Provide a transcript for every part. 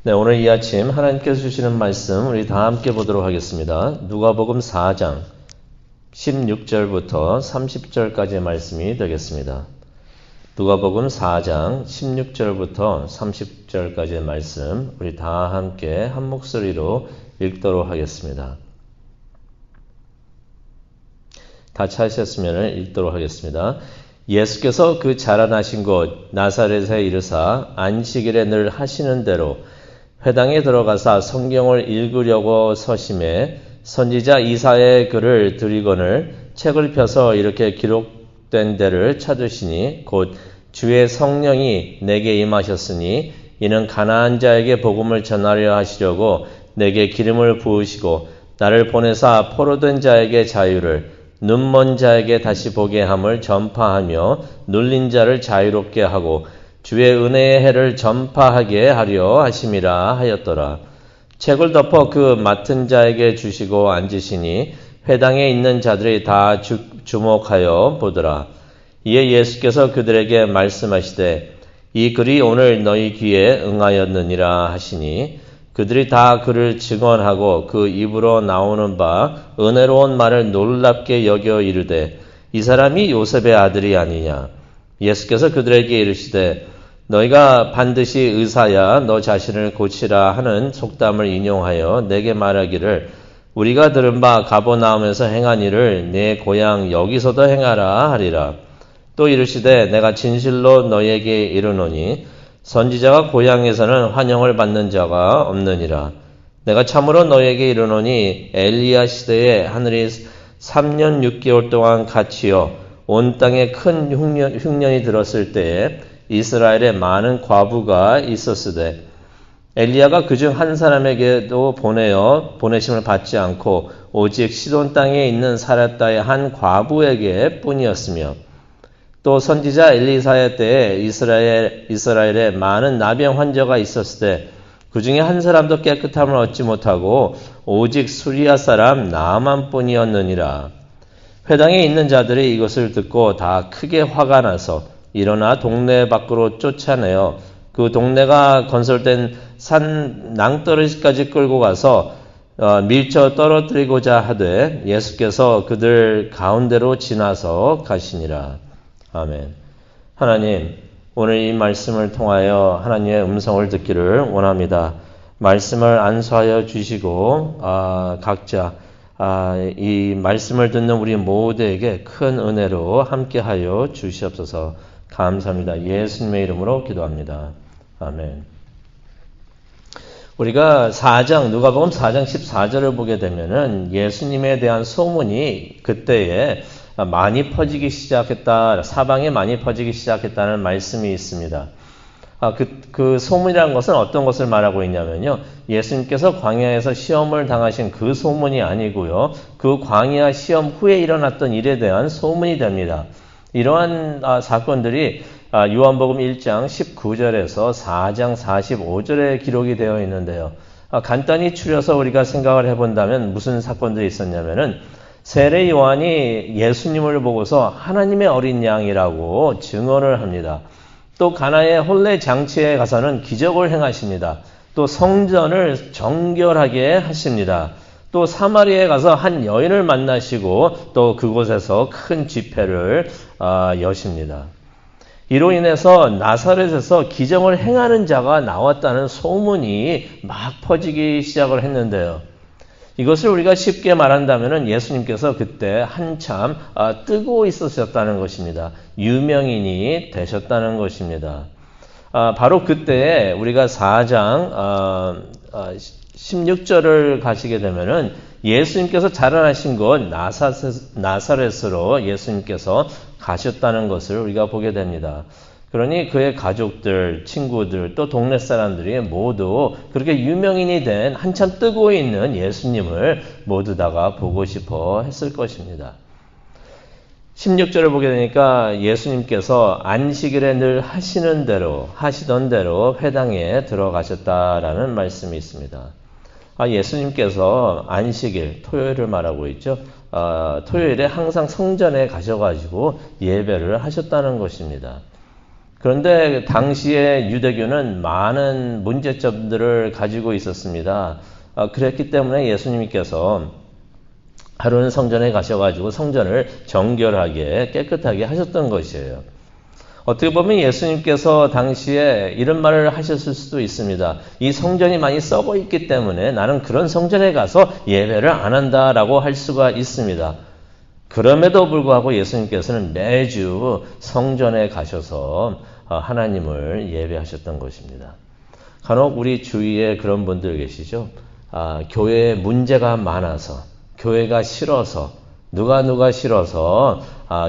네, 오늘 이 아침 하나님께서 주시는 말씀 우리 다 함께 보도록 하겠습니다. 누가복음 4장 16절부터 30절까지의 말씀이 되겠습니다. 누가복음 4장 16절부터 30절까지의 말씀 우리 다 함께 한 목소리로 읽도록 하겠습니다. 다 찾으셨으면 읽도록 하겠습니다. 예수께서 그 자라나신 곳 나사렛에 이르사 안식일에 늘 하시는 대로 회당에 들어가사 성경을 읽으려고 서심해 선지자 이사야의 글을 들이거늘 책을 펴서 이렇게 기록된 데를 찾으시니 곧 주의 성령이 내게 임하셨으니 이는 가난한 자에게 복음을 전하려 하시려고 내게 기름을 부으시고 나를 보내사 포로된 자에게 자유를 눈먼 자에게 다시 보게 함을 전파하며 눌린 자를 자유롭게 하고 주의 은혜의 해를 전파하게 하려 하심이라 하였더라. 책을 덮어 그 맡은 자에게 주시고 앉으시니 회당에 있는 자들이 다 주목하여 보더라. 이에 예수께서 그들에게 말씀하시되 이 글이 오늘 너희 귀에 응하였느니라 하시니 그들이 다 그를 증언하고 그 입으로 나오는 바 은혜로운 말을 놀랍게 여겨 이르되 이 사람이 요셉의 아들이 아니냐. 예수께서 그들에게 이르시되 너희가 반드시 의사야 너 자신을 고치라 하는 속담을 인용하여 내게 말하기를 우리가 들은 바 가버나움에서 행한 일을 내 고향 여기서도 행하라 하리라. 또 이르시되 내가 진실로 너희에게 이르노니 선지자가 고향에서는 환영을 받는 자가 없느니라. 내가 참으로 너희에게 이르노니 엘리야 시대에 하늘이 3년 6개월 동안 갇히어 온 땅에 큰 흉년이 들었을 때에 이스라엘에 많은 과부가 있었으되 엘리야가 그중 한 사람에게도 보내심을 받지 않고 오직 시돈 땅에 있는 사렙다의 한 과부에게 뿐이었으며 또 선지자 엘리사야 때에 이스라엘에 많은 나병 환자가 있었을 때 그 중에 한 사람도 깨끗함을 얻지 못하고 오직 수리아 사람 나만 뿐이었느니라. 회당에 있는 자들이 이것을 듣고 다 크게 화가 나서 일어나 동네 밖으로 쫓아내어 그 동네가 건설된 산 낭떠러지까지 끌고 가서 밀쳐 떨어뜨리고자 하되 예수께서 그들 가운데로 지나서 가시니라. 아멘. 하나님, 오늘 이 말씀을 통하여 하나님의 음성을 듣기를 원합니다. 말씀을 안수하여 주시고 각자 이 말씀을 듣는 우리 모두에게 큰 은혜로 함께하여 주시옵소서. 감사합니다. 예수님의 이름으로 기도합니다. 아멘. 우리가 누가복음 4장 14절을 보게 되면은 예수님에 대한 소문이 그때에 많이 퍼지기 시작했다, 사방에 많이 퍼지기 시작했다는 말씀이 있습니다. 그 소문이라는 것은 어떤 것을 말하고 있냐면요. 예수님께서 광야에서 시험을 당하신 그 소문이 아니고요. 그 광야 시험 후에 일어났던 일에 대한 소문이 됩니다. 이러한 사건들이 요한복음 1장 19절에서 4장 45절에 기록이 되어 있는데요. 간단히 추려서 우리가 생각을 해본다면 무슨 사건들이 있었냐면은 세례 요한이 예수님을 보고서 하나님의 어린 양이라고 증언을 합니다. 또 가나의 혼례 장치에 가서는 기적을 행하십니다. 또 성전을 정결하게 하십니다. 또 사마리아에 가서 한 여인을 만나시고 또 그곳에서 큰 집회를 여십니다. 이로 인해서 나사렛에서 기적을 행하는 자가 나왔다는 소문이 막 퍼지기 시작을 했는데요. 이것을 우리가 쉽게 말한다면 예수님께서 그때 한참 뜨고 있으셨다는 것입니다. 유명인이 되셨다는 것입니다. 바로 그때 우리가 4장 16절을 가시게 되면은 예수님께서 자라나신 곳 나사렛으로 예수님께서 가셨다는 것을 우리가 보게 됩니다. 그러니 그의 가족들, 친구들, 또 동네 사람들이 모두 그렇게 유명인이 된 한참 뜨고 있는 예수님을 모두 다가 보고 싶어 했을 것입니다. 16절을 보게 되니까 예수님께서 안식일에 늘 하시던 대로 회당에 들어가셨다라는 말씀이 있습니다. 예수님께서 안식일, 토요일을 말하고 있죠. 토요일에 항상 성전에 가셔가지고 예배를 하셨다는 것입니다. 그런데 당시의 유대교는 많은 문제점들을 가지고 있었습니다. 그랬기 때문에 예수님께서 하루는 성전에 가셔가지고 성전을 정결하게 깨끗하게 하셨던 것이에요. 어떻게 보면 예수님께서 당시에 이런 말을 하셨을 수도 있습니다. 이 성전이 많이 썩어 있기 때문에 나는 그런 성전에 가서 예배를 안 한다라고 할 수가 있습니다. 그럼에도 불구하고 예수님께서는 매주 성전에 가셔서 하나님을 예배하셨던 것입니다. 간혹 우리 주위에 그런 분들 계시죠? 교회에 문제가 많아서, 교회가 싫어서, 누가 싫어서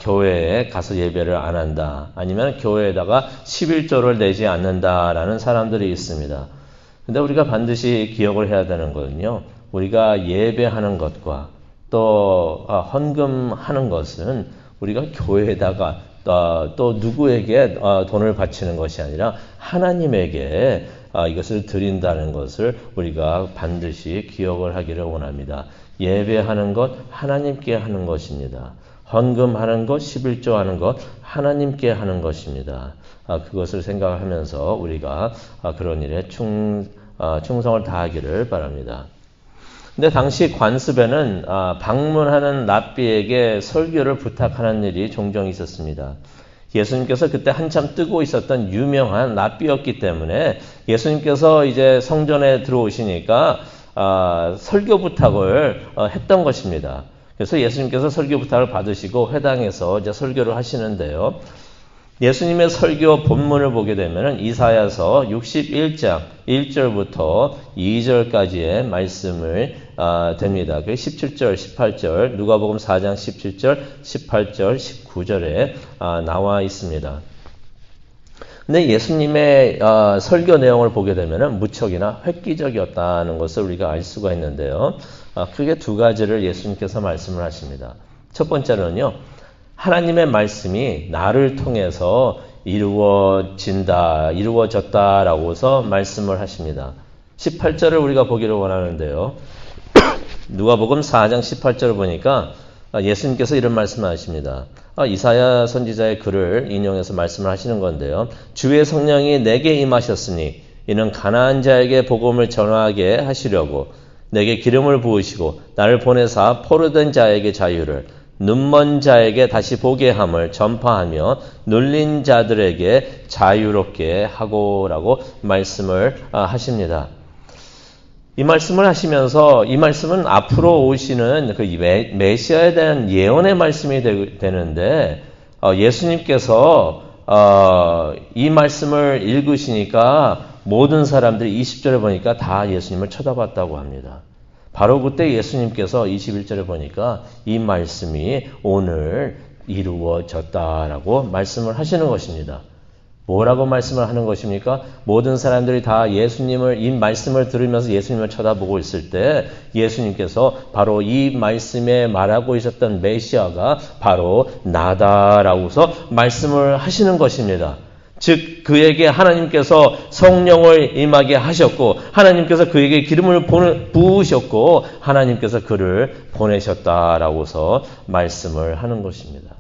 교회에 가서 예배를 안 한다. 아니면 교회에다가 11조를 내지 않는다라는 사람들이 있습니다. 근데 우리가 반드시 기억을 해야 되는 거는요. 우리가 예배하는 것과 또 헌금하는 것은 우리가 교회에다가 또 누구에게 돈을 바치는 것이 아니라 하나님에게 이것을 드린다는 것을 우리가 반드시 기억을 하기를 원합니다. 예배하는 것 하나님께 하는 것입니다. 헌금하는 것, 11조 하는 것 하나님께 하는 것입니다. 그것을 생각하면서 우리가 그런 일에 충성을 다하기를 바랍니다. 근데 당시 관습에는 방문하는 랍비에게 설교를 부탁하는 일이 종종 있었습니다. 예수님께서 그때 한참 뜨고 있었던 유명한 랍비였기 때문에 예수님께서 이제 성전에 들어오시니까 설교 부탁을 했던 것입니다. 그래서 예수님께서 설교 부탁을 받으시고 회당에서 이제 설교를 하시는데요. 예수님의 설교 본문을 보게 되면 이사야서 61장 1절부터 2절까지의 말씀을 됩니다. 그 17절, 18절, 누가복음 4장 17절, 18절, 19절에 나와 있습니다. 근데 예수님의 설교 내용을 보게 되면 무척이나 획기적이었다는 것을 우리가 알 수가 있는데요. 크게 두 가지를 예수님께서 말씀을 하십니다. 첫 번째는요. 하나님의 말씀이 나를 통해서 이루어졌다라고서 말씀을 하십니다. 18절을 우리가 보기를 원하는데요. 누가복음 4장 18절을 보니까 예수님께서 이런 말씀을 하십니다. 이사야 선지자의 글을 인용해서 말씀을 하시는 건데요. 주의 성령이 내게 임하셨으니 이는 가난한 자에게 복음을 전하게 하시려고 내게 기름을 부으시고 나를 보내사 포로된 자에게 자유를 눈먼 자에게 다시 보게 함을 전파하며 눌린 자들에게 자유롭게 하고라고 말씀을 하십니다. 이 말씀을 하시면서 이 말씀은 앞으로 오시는 그 메시아에 대한 예언의 말씀이 되는데 예수님께서 이 말씀을 읽으시니까 모든 사람들이 20절에 보니까 다 예수님을 쳐다봤다고 합니다. 바로 그때 예수님께서 21절에 보니까 이 말씀이 오늘 이루어졌다라고 말씀을 하시는 것입니다. 뭐라고 말씀을 하는 것입니까? 모든 사람들이 다 예수님을 이 말씀을 들으면서 예수님을 쳐다보고 있을 때 예수님께서 바로 이 말씀에 말하고 있었던 메시아가 바로 나다라고서 말씀을 하시는 것입니다. 즉 그에게 하나님께서 성령을 임하게 하셨고 하나님께서 그에게 기름을 부으셨고 하나님께서 그를 보내셨다라고서 말씀을 하는 것입니다.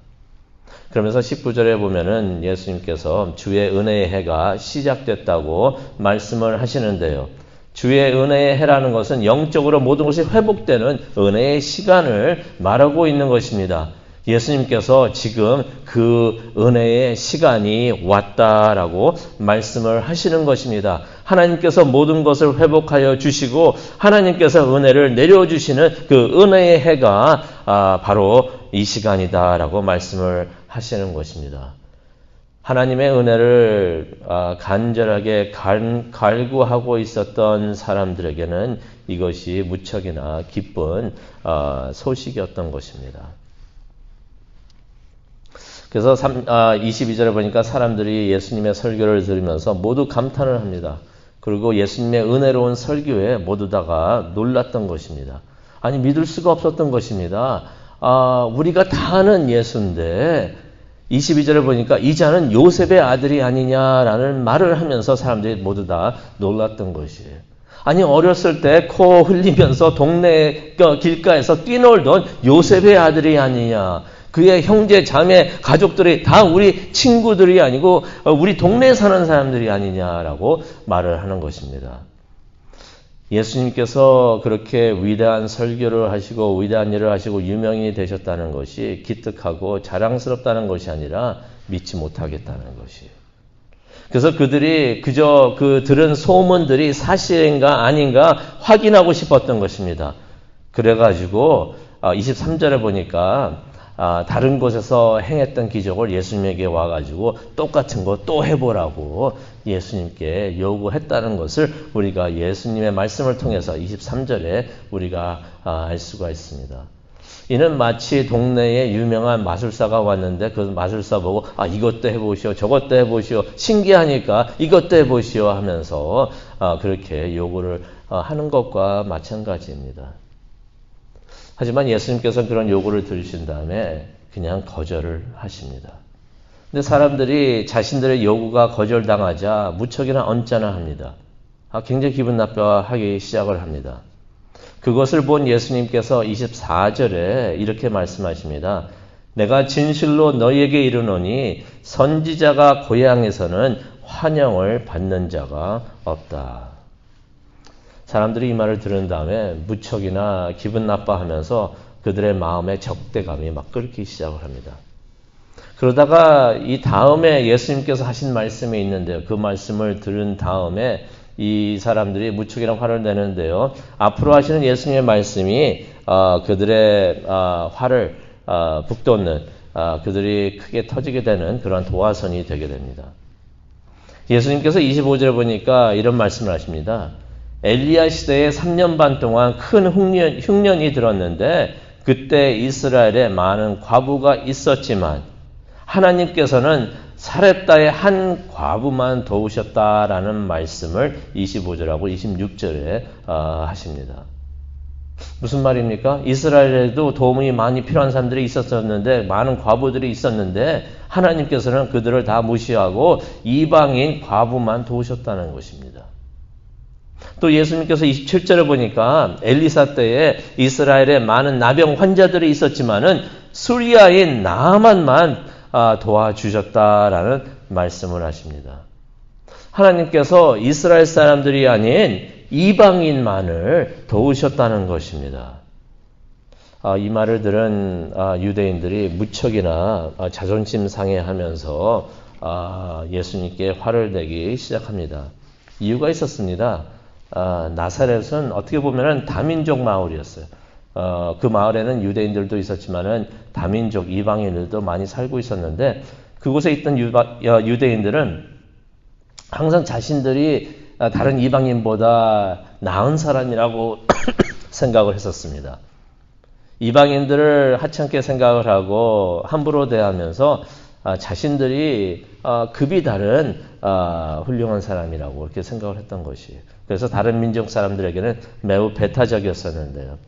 그러면서 19절에 보면은 예수님께서 주의 은혜의 해가 시작됐다고 말씀을 하시는데요. 주의 은혜의 해라는 것은 영적으로 모든 것이 회복되는 은혜의 시간을 말하고 있는 것입니다. 예수님께서 지금 그 은혜의 시간이 왔다라고 말씀을 하시는 것입니다. 하나님께서 모든 것을 회복하여 주시고 하나님께서 은혜를 내려주시는 그 은혜의 해가 바로 이 시간이다라고 말씀을 하시는 것입니다. 하나님의 은혜를 간절하게 갈구하고 있었던 사람들에게는 이것이 무척이나 기쁜 소식이었던 것입니다. 그래서 22절에 보니까 사람들이 예수님의 설교를 들으면서 모두 감탄을 합니다. 그리고 예수님의 은혜로운 설교에 모두 다가 놀랐던 것입니다. 아니 믿을 수가 없었던 것입니다. 우리가 다 아는 예수인데 22절에 보니까 이 자는 요셉의 아들이 아니냐라는 말을 하면서 사람들이 모두 다 놀랐던 것이에요. 아니 어렸을 때 코 흘리면서 동네 길가에서 뛰놀던 요셉의 아들이 아니냐. 그의 형제, 자매, 가족들이 다 우리 친구들이 아니고 우리 동네에 사는 사람들이 아니냐라고 말을 하는 것입니다. 예수님께서 그렇게 위대한 설교를 하시고 위대한 일을 하시고 유명인이 되셨다는 것이 기특하고 자랑스럽다는 것이 아니라 믿지 못하겠다는 것이에요. 그래서 그들이 그저 그 들은 소문들이 사실인가 아닌가 확인하고 싶었던 것입니다. 그래가지고 23절에 보니까 다른 곳에서 행했던 기적을 예수님에게 와가지고 똑같은 거 또 해보라고 예수님께 요구했다는 것을 우리가 예수님의 말씀을 통해서 23절에 우리가 알 수가 있습니다. 이는 마치 동네에 유명한 마술사가 왔는데 그 마술사 보고 이것도 해보시오 저것도 해보시오 신기하니까 이것도 해보시오 하면서 그렇게 요구를 하는 것과 마찬가지입니다. 하지만 예수님께서는 그런 요구를 들으신 다음에 그냥 거절을 하십니다. 근데 사람들이 자신들의 요구가 거절당하자 무척이나 언짢아 합니다. 굉장히 기분 나빠하기 시작을 합니다. 그것을 본 예수님께서 24절에 이렇게 말씀하십니다. 내가 진실로 너희에게 이르노니 선지자가 고향에서는 환영을 받는 자가 없다. 사람들이 이 말을 들은 다음에 무척이나 기분 나빠하면서 그들의 마음에 적대감이 막 끓기 시작을 합니다. 그러다가 이 다음에 예수님께서 하신 말씀이 있는데요. 그 말씀을 들은 다음에 이 사람들이 무척이나 화를 내는데요. 앞으로 하시는 예수님의 말씀이 그들의 화를 북돋는 그들이 크게 터지게 되는 그런 도화선이 되게 됩니다. 예수님께서 25절에 보니까 이런 말씀을 하십니다. 엘리야 시대에 3년 반 동안 큰 흉년이 들었는데 그때 이스라엘에 많은 과부가 있었지만 하나님께서는 사렙다의 한 과부만 도우셨다라는 말씀을 25절하고 26절에 하십니다. 무슨 말입니까? 이스라엘에도 도움이 많이 필요한 사람들이 있었는데 많은 과부들이 있었는데 하나님께서는 그들을 다 무시하고 이방인 과부만 도우셨다는 것입니다. 또 예수님께서 27절에 보니까 엘리사 때에 이스라엘에 많은 나병 환자들이 있었지만은 수리아인 나아만만 도와주셨다라는 말씀을 하십니다. 하나님께서 이스라엘 사람들이 아닌 이방인만을 도우셨다는 것입니다. 이 말을 들은 유대인들이 무척이나 자존심 상해하면서 예수님께 화를 내기 시작합니다. 이유가 있었습니다. 나사렛은 어떻게 보면 다민족 마을이었어요. 그 마을에는 유대인들도 있었지만은 다민족 이방인들도 많이 살고 있었는데 그곳에 있던 유대인들은 항상 자신들이 다른 이방인보다 나은 사람이라고 생각을 했었습니다. 이방인들을 하찮게 생각을 하고 함부로 대하면서 자신들이 급이 다른 훌륭한 사람이라고 이렇게 생각을 했던 것이에요. 그래서 다른 민족 사람들에게는 매우 배타적이었었는데요.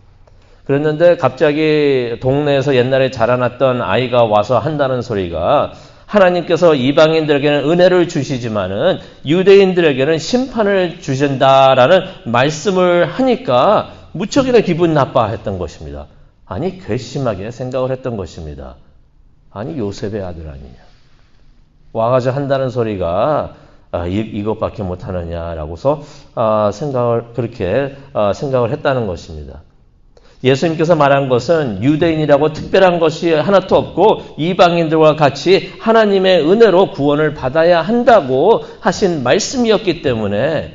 그랬는데 갑자기 동네에서 옛날에 자라났던 아이가 와서 한다는 소리가 하나님께서 이방인들에게는 은혜를 주시지만은 유대인들에게는 심판을 주신다라는 말씀을 하니까 무척이나 기분 나빠했던 것입니다. 아니 괘씸하게 생각을 했던 것입니다. 아니 요셉의 아들 아니냐. 와가지고 한다는 소리가 이것밖에 못하느냐라고서 그렇게 생각을 했다는 것입니다. 예수님께서 말한 것은 유대인이라고 특별한 것이 하나도 없고 이방인들과 같이 하나님의 은혜로 구원을 받아야 한다고 하신 말씀이었기 때문에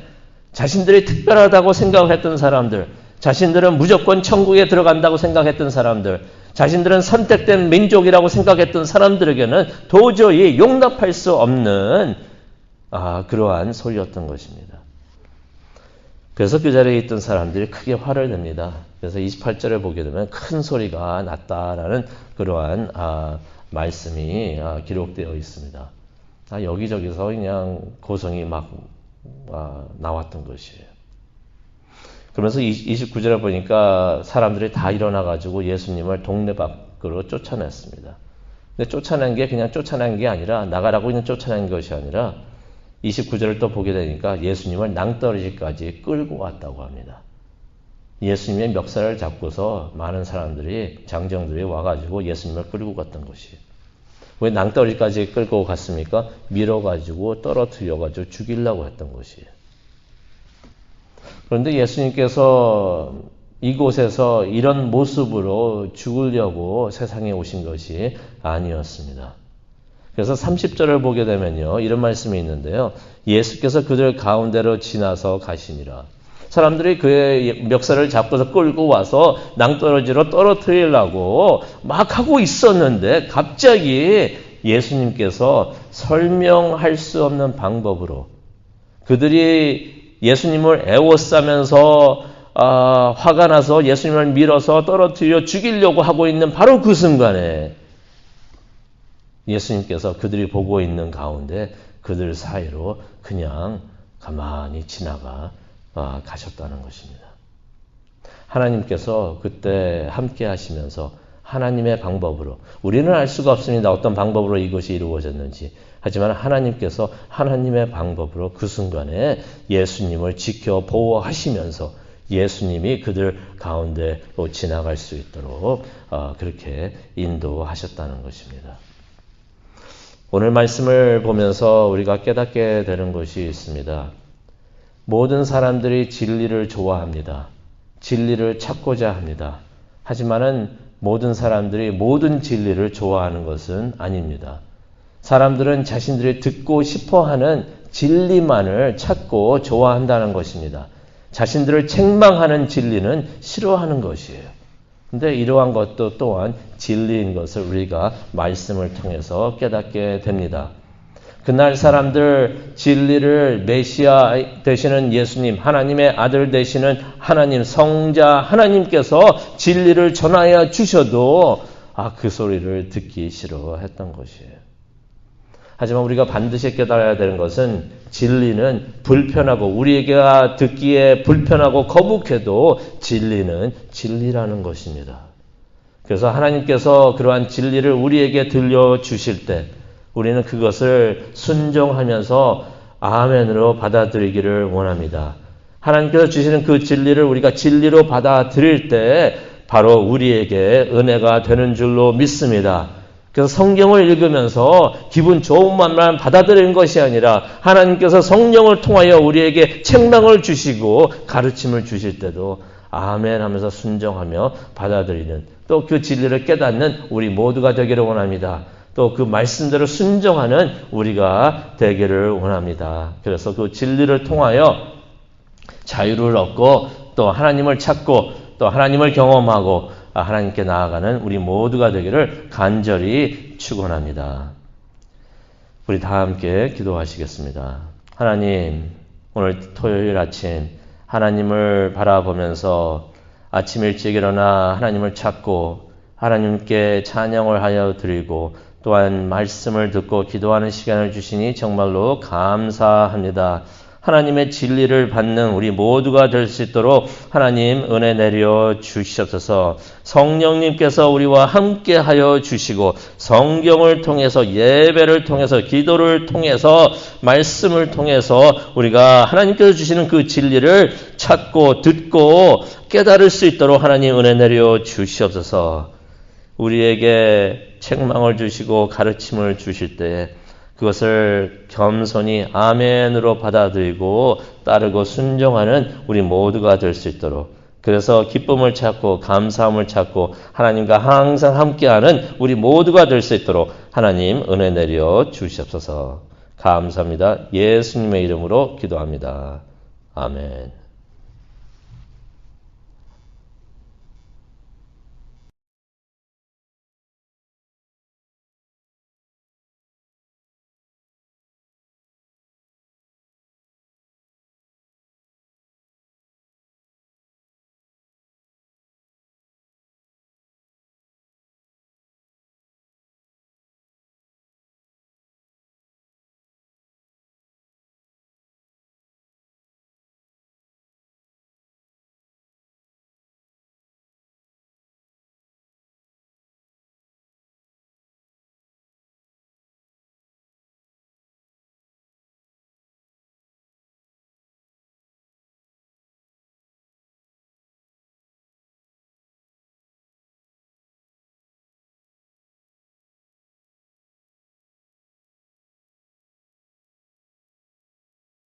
자신들이 특별하다고 생각을 했던 사람들, 자신들은 무조건 천국에 들어간다고 생각했던 사람들, 자신들은 선택된 민족이라고 생각했던 사람들에게는 도저히 용납할 수 없는 그러한 소리였던 것입니다. 그래서 그 자리에 있던 사람들이 크게 화를 냅니다. 그래서 28절에 보게 되면 큰 소리가 났다라는 그러한 말씀이 기록되어 있습니다. 여기저기서 그냥 고성이 막 나왔던 것이에요. 그러면서 29절에 보니까 사람들이 다 일어나가지고 예수님을 동네 밖으로 쫓아냈습니다. 근데 쫓아낸 게 그냥 쫓아낸 게 아니라 나가라고 그냥 쫓아낸 것이 아니라 29절을 또 보게 되니까 예수님을 낭떠러지까지 끌고 왔다고 합니다. 예수님의 멱살을 잡고서 많은 사람들이, 장정들이 와가지고 예수님을 끌고 갔던 것이에요. 왜 낭떠러지까지 끌고 갔습니까? 밀어가지고 떨어뜨려가지고 죽이려고 했던 것이에요. 그런데 예수님께서 이곳에서 이런 모습으로 죽으려고 세상에 오신 것이 아니었습니다. 그래서 30절을 보게 되면요, 이런 말씀이 있는데요. 예수께서 그들 가운데로 지나서 가시니라. 사람들이 그의 멱살을 잡고서 끌고 와서 낭떠러지로 떨어뜨리려고 막 하고 있었는데 갑자기 예수님께서 설명할 수 없는 방법으로 그들이 예수님을 애워싸면서 화가 나서 예수님을 밀어서 떨어뜨려 죽이려고 하고 있는 바로 그 순간에 예수님께서 그들이 보고 있는 가운데 그들 사이로 그냥 가만히 지나가 가셨다는 것입니다. 하나님께서 그때 함께 하시면서 하나님의 방법으로, 우리는 알 수가 없습니다. 어떤 방법으로 이것이 이루어졌는지. 하지만 하나님께서 하나님의 방법으로 그 순간에 예수님을 지켜 보호하시면서 예수님이 그들 가운데로 지나갈 수 있도록 그렇게 인도하셨다는 것입니다. 오늘 말씀을 보면서 우리가 깨닫게 되는 것이 있습니다. 모든 사람들이 진리를 좋아합니다. 진리를 찾고자 합니다. 하지만은 모든 사람들이 모든 진리를 좋아하는 것은 아닙니다. 사람들은 자신들이 듣고 싶어하는 진리만을 찾고 좋아한다는 것입니다. 자신들을 책망하는 진리는 싫어하는 것이에요. 근데 이러한 것도 또한 진리인 것을 우리가 말씀을 통해서 깨닫게 됩니다. 그날 사람들 진리를 메시아 되시는 예수님, 하나님의 아들 되시는 하나님, 성자 하나님께서 진리를 전하여 주셔도 그 소리를 듣기 싫어했던 것이에요. 하지만 우리가 반드시 깨달아야 되는 것은 진리는 불편하고 우리에게 듣기에 불편하고 거북해도 진리는 진리라는 것입니다. 그래서 하나님께서 그러한 진리를 우리에게 들려주실 때 우리는 그것을 순종하면서 아멘으로 받아들이기를 원합니다. 하나님께서 주시는 그 진리를 우리가 진리로 받아들일 때 바로 우리에게 은혜가 되는 줄로 믿습니다. 그래서 성경을 읽으면서 기분 좋은 말만 받아들이는 것이 아니라 하나님께서 성령을 통하여 우리에게 책망을 주시고 가르침을 주실 때도 아멘 하면서 순종하며 받아들이는, 또 그 진리를 깨닫는 우리 모두가 되기를 원합니다. 또 그 말씀대로 순종하는 우리가 되기를 원합니다. 그래서 그 진리를 통하여 자유를 얻고 또 하나님을 찾고 또 하나님을 경험하고 하나님께 나아가는 우리 모두가 되기를 간절히 축원합니다. 우리 다 함께 기도하시겠습니다. 하나님, 오늘 토요일 아침 하나님을 바라보면서 아침 일찍 일어나 하나님을 찾고 하나님께 찬양을 하여 드리고 또한 말씀을 듣고 기도하는 시간을 주시니 정말로 감사합니다. 하나님의 진리를 받는 우리 모두가 될 수 있도록 하나님 은혜 내려 주시옵소서. 성령님께서 우리와 함께 하여 주시고 성경을 통해서, 예배를 통해서, 기도를 통해서, 말씀을 통해서 우리가 하나님께서 주시는 그 진리를 찾고 듣고 깨달을 수 있도록 하나님 은혜 내려 주시옵소서. 우리에게 책망을 주시고 가르침을 주실 때 그것을 겸손히 아멘으로 받아들이고 따르고 순종하는 우리 모두가 될 수 있도록, 그래서 기쁨을 찾고 감사함을 찾고 하나님과 항상 함께하는 우리 모두가 될 수 있도록 하나님 은혜 내려 주시옵소서. 감사합니다. 예수님의 이름으로 기도합니다. 아멘.